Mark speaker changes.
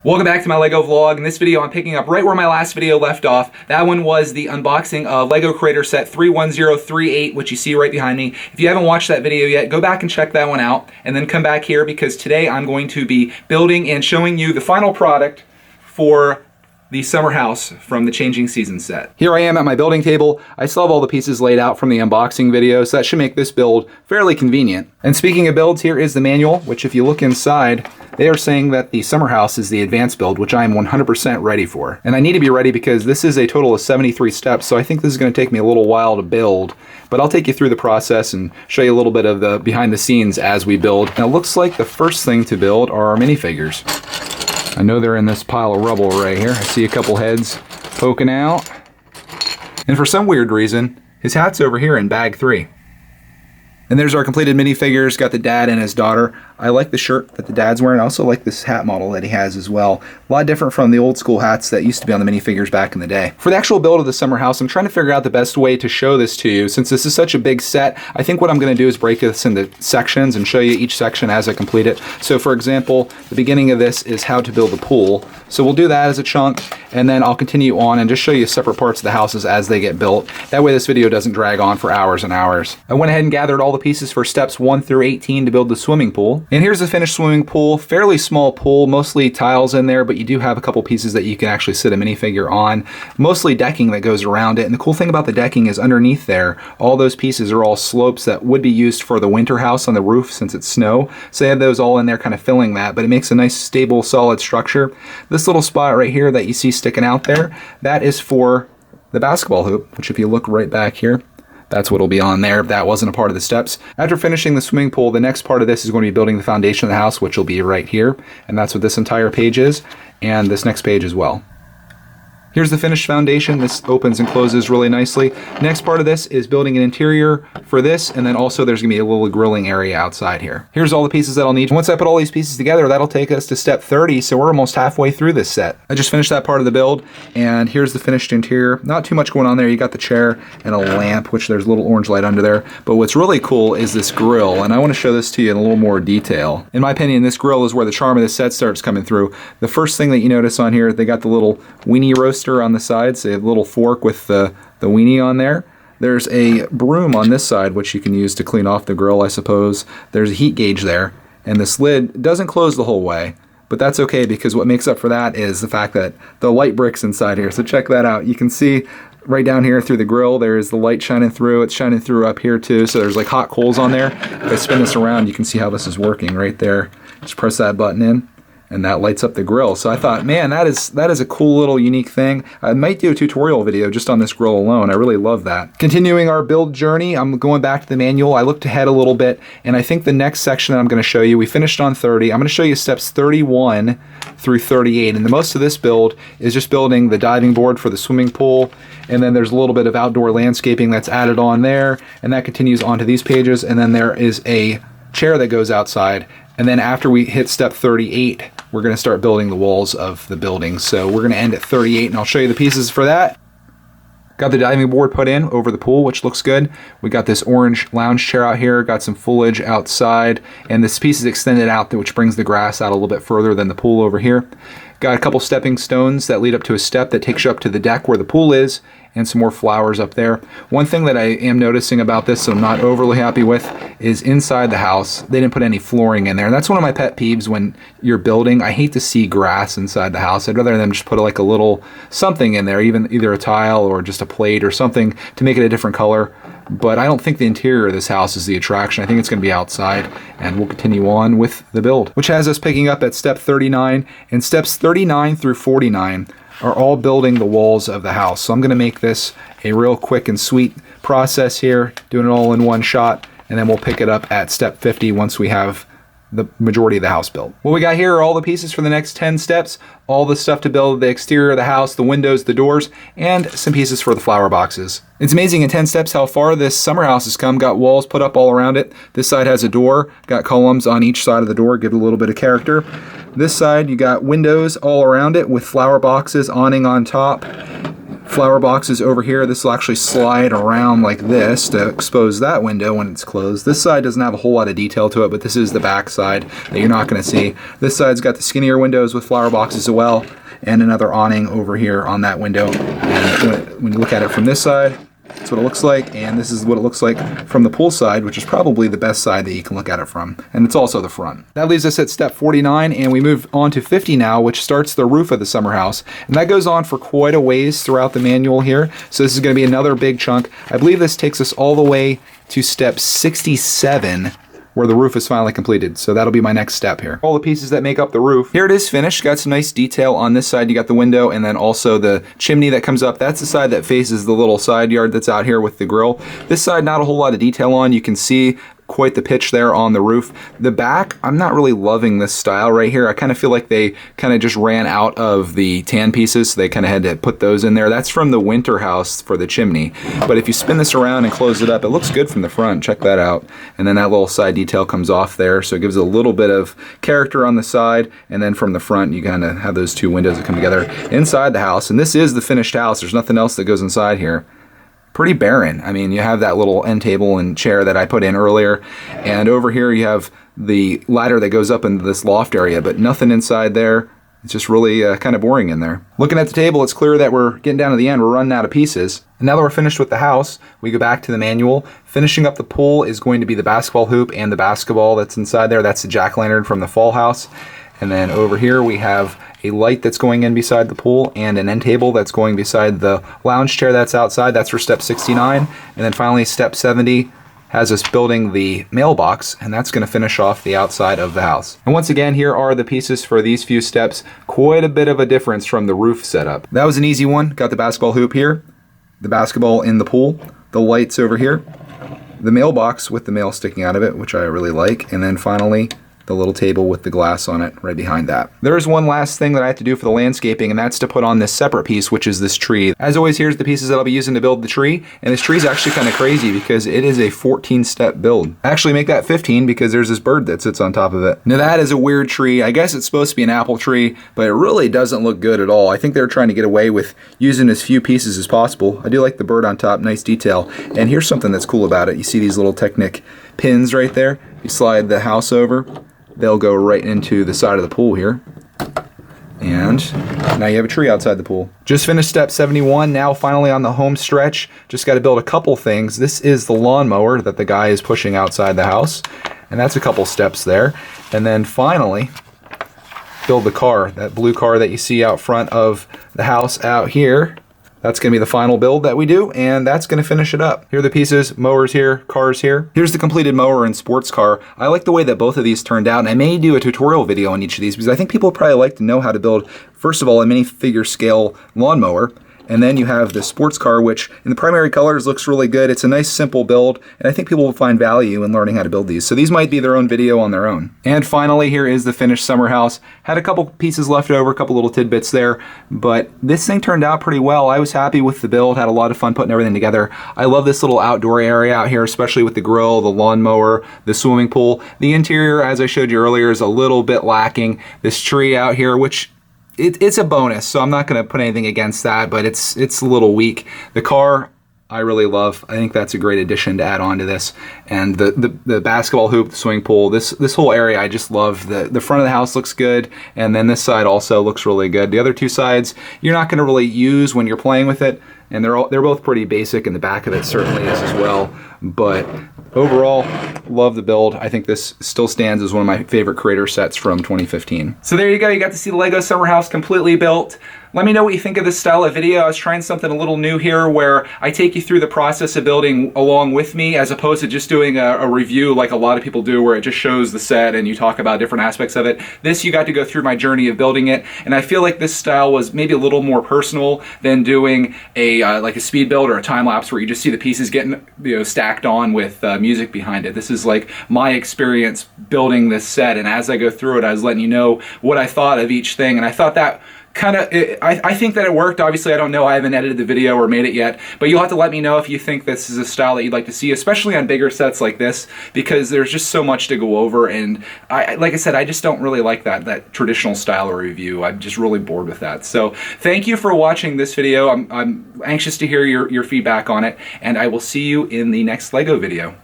Speaker 1: Welcome back to my LEGO vlog. In this video, I'm picking up right where my last video left off. That one was the unboxing of LEGO Creator Set 31038, which you see right behind me. If you haven't watched that video yet, go back and check that one out, and then come back here because today I'm going to be building and showing you the final product for the summer house from the Changing Seasons set. Here I am at my building table. I still have all the pieces laid out from the unboxing video, so that should make this build fairly convenient. And speaking of builds, here is the manual, which if you look inside, they are saying that the summer house is the advanced build, which I am 100% ready for. And I need to be ready because this is a total of 73 steps, so I think this is going to take me a little while to build, but I'll take you through the process and show you a little bit of the behind the scenes as we build. Now it looks like the first thing to build are our minifigures. I know they're in this pile of rubble right here. I see a couple heads poking out. And for some weird reason, his hat's over here in bag 3. And there's our completed minifigures, got the dad and his daughter. I like the shirt that the dad's wearing. I also like this hat model that he has as well. A lot different from the old school hats that used to be on the minifigures back in the day. For the actual build of the summer house, I'm trying to figure out the best way to show this to you. Since this is such a big set, I think what I'm going to do is break this into sections and show you each section as I complete it. So for example, the beginning of this is how to build a pool. So we'll do that as a chunk, and then I'll continue on and just show you separate parts of the houses as they get built. That way this video doesn't drag on for hours and hours. I went ahead and gathered all the pieces for steps 1 through 18 to build the swimming pool. And here's the finished swimming pool. Fairly small pool, mostly tiles in there, but you do have a couple pieces that you can actually sit a minifigure on. Mostly decking that goes around it. And the cool thing about the decking is underneath there, all those pieces are all slopes that would be used for the winter house on the roof since it's snow. So they have those all in there kind of filling that, but it makes a nice stable solid structure. This little spot right here that you see sticking out there, that is for the basketball hoop, which if you look right back here, that's what'll be on there. That wasn't a part of the steps. After finishing the swimming pool, the next part of this is going to be building the foundation of the house, which will be right here. And that's what this entire page is, and this next page as well. Here's the finished foundation. This opens and closes really nicely. Next part of this is building an interior for this, and then also there's gonna be a little grilling area outside here. Here's all the pieces that I'll need. Once I put all these pieces together, that'll take us to step 30, so we're almost halfway through this set. I just finished that part of the build, and here's the finished interior. Not too much going on there. You got the chair and a lamp, which there's a little orange light under there. But what's really cool is this grill, and I wanna show this to you in a little more detail. In my opinion, this grill is where the charm of this set starts coming through. The first thing that you notice on here, they got the little weenie roaster on the side, so you have a little fork with the weenie on there. There's a broom on this side, which you can use to clean off the grill, I suppose. There's a heat gauge there, and this lid doesn't close the whole way, but that's okay because what makes up for that is the fact that the light bricks inside here. So check that out. You can see right down here through the grill, there's the light shining through. It's shining through up here too, so there's like hot coals on there. If I spin this around, you can see how this is working right there. Just press that button in, and that lights up the grill. So I thought, man, that is a cool little unique thing. I might do a tutorial video just on this grill alone. I really love that. Continuing our build journey, I'm going back to the manual. I looked ahead a little bit, and I think the next section that I'm gonna show you, we finished on 30. I'm gonna show you steps 31 through 38, and the most of this build is just building the diving board for the swimming pool, and then there's a little bit of outdoor landscaping that's added on there, and that continues onto these pages, and then there is a chair that goes outside. And then after we hit step 38, we're gonna start building the walls of the building. So we're gonna end at 38, and I'll show you the pieces for that. Got the diving board put in over the pool, which looks good. We got this orange lounge chair out here, got some foliage outside, and this piece is extended out, which brings the grass out a little bit further than the pool over here. Got a couple stepping stones that lead up to a step that takes you up to the deck where the pool is, and some more flowers up there. One thing that I am noticing about this, so I'm not overly happy with, is inside the house, they didn't put any flooring in there. And that's one of my pet peeves when you're building. I hate to see grass inside the house. I'd rather them just put like a little something in there, either a tile or just a plate or something to make it a different color. But I don't think the interior of this house is the attraction. I think it's gonna be outside, and we'll continue on with the build, which has us picking up at step 39, and steps 39 through 49 are all building the walls of the house. So I'm gonna make this a real quick and sweet process here, doing it all in one shot, and then we'll pick it up at step 50 once we have the majority of the house built. What we got here are all the pieces for the next 10 steps, all the stuff to build the exterior of the house, the windows, the doors, and some pieces for the flower boxes. It's amazing in 10 steps how far this summer house has come. Got walls put up all around it. This side has a door, got columns on each side of the door, give it a little bit of character. This side, you got windows all around it with flower boxes, awning on top. flower boxes over here. This will actually slide around like this to expose that window when it's closed. This side doesn't have a whole lot of detail to it, but this is the back side that you're not going to see. This side's got the skinnier windows with flower boxes as well, and another awning over here on that window. And when you look at it from this side, that's what it looks like, and this is what it looks like from the pool side, which is probably the best side that you can look at it from. And it's also the front. That leaves us at step 49, and we move on to 50 now, which starts the roof of the summer house. And that goes on for quite a ways throughout the manual here. So this is going to be another big chunk. I believe this takes us all the way to step 67, where the roof is finally completed. So that'll be my next step here. All the pieces that make up the roof. Here it is finished. Got some nice detail on this side. You got the window and then also the chimney that comes up. That's the side that faces the little side yard that's out here with the grill. This side, not a whole lot of detail on. You can see quite the pitch there on the roof. The back, I'm not really loving this style right here. I kind of feel like they kind of just ran out of the tan pieces, so they kind of had to put those in there. That's from the winter house for the chimney. But if you spin this around and close it up, it looks good from the front. Check that out. And then that little side detail comes off there, so it gives a little bit of character on the side. And then from the front, you kind of have those two windows that come together inside the house. And this is the finished house. There's nothing else that goes inside here. Pretty barren. I mean, you have that little end table and chair that I put in earlier, and over here you have the ladder that goes up into this loft area, but nothing inside there. It's just really kind of boring in there. Looking at the table, it's clear that we're getting down to the end. We're running out of pieces. And now that we're finished with the house, we go back to the manual. Finishing up the pool is going to be the basketball hoop and the basketball that's inside there. That's the jack-o'-lantern from the fall house. And then over here we have a light that's going in beside the pool and an end table that's going beside the lounge chair that's outside. That's for step 69. And then finally step 70 has us building the mailbox, and that's going to finish off the outside of the house. And once again, here are the pieces for these few steps. Quite a bit of a difference from the roof setup. That was an easy one. Got the basketball hoop here, the basketball in the pool, the lights over here, the mailbox with the mail sticking out of it, which I really like, and then finally the little table with the glass on it right behind that. There's one last thing that I have to do for the landscaping, and that's to put on this separate piece, which is this tree. As always, here's the pieces that I'll be using to build the tree, and this tree is actually kind of crazy because it is a 14-step build. Actually make that 15 because there's this bird that sits on top of it. Now that is a weird tree. I guess it's supposed to be an apple tree, but it really doesn't look good at all. I think they're trying to get away with using as few pieces as possible. I do like the bird on top, nice detail. And here's something that's cool about it. You see these little Technic pins right there? You slide the house over, they'll go right into the side of the pool here. And now you have a tree outside the pool. Just finished step 71, now finally on the home stretch. Just got to build a couple things. This is the lawnmower that the guy is pushing outside the house. And that's a couple steps there. And then finally, build the car, that blue car that you see out front of the house out here. That's going to be the final build that we do, and that's going to finish it up. Here are the pieces, mowers here, cars here. Here's the completed mower and sports car. I like the way that both of these turned out, and I may do a tutorial video on each of these because I think people would probably like to know how to build, first of all, a minifigure scale lawnmower. And then you have the sports car, which in the primary colors looks really good. It's a nice simple build, and I think people will find value in learning how to build these. So these might be their own video on their own. And finally, here is the finished summer house. Had a couple pieces left over, a couple little tidbits there, but this thing turned out pretty well. I was happy with the build, had a lot of fun putting everything together. I love this little outdoor area out here, especially with the grill, the lawnmower, the swimming pool. The interior, as I showed you earlier, is a little bit lacking. This tree out here, which it's a bonus, so I'm not going to put anything against that, but it's a little weak. The car, I really love. I think that's a great addition to add on to this. And the basketball hoop, the swimming pool, this whole area, I just love. The front of the house looks good, and then this side also looks really good. The other two sides, you're not going to really use when you're playing with it, and they're both pretty basic, and the back of it certainly is as well. But overall, love the build. I think this still stands as one of my favorite creator sets from 2015. So there you go. You got to see the Lego summer house completely built. Let me know what you think of this style of video. I was trying something a little new here where I take you through the process of building along with me as opposed to just doing a review like a lot of people do where it just shows the set and you talk about different aspects of it. This, you got to go through my journey of building it, and I feel like this style was maybe a little more personal than doing a like a speed build or a time lapse where you just see the pieces getting stacked on with music behind it. This is like my experience building this set, and as I go through it, I was letting you know what I thought of each thing, and I thought that I think that it worked. Obviously, I don't know. I haven't edited the video or made it yet, but you'll have to let me know if you think this is a style that you'd like to see, especially on bigger sets like this, because there's just so much to go over. And like I said, I just don't really like that traditional style of review. I'm just really bored with that. So thank you for watching this video. I'm anxious to hear your feedback on it, and I will see you in the next Lego video.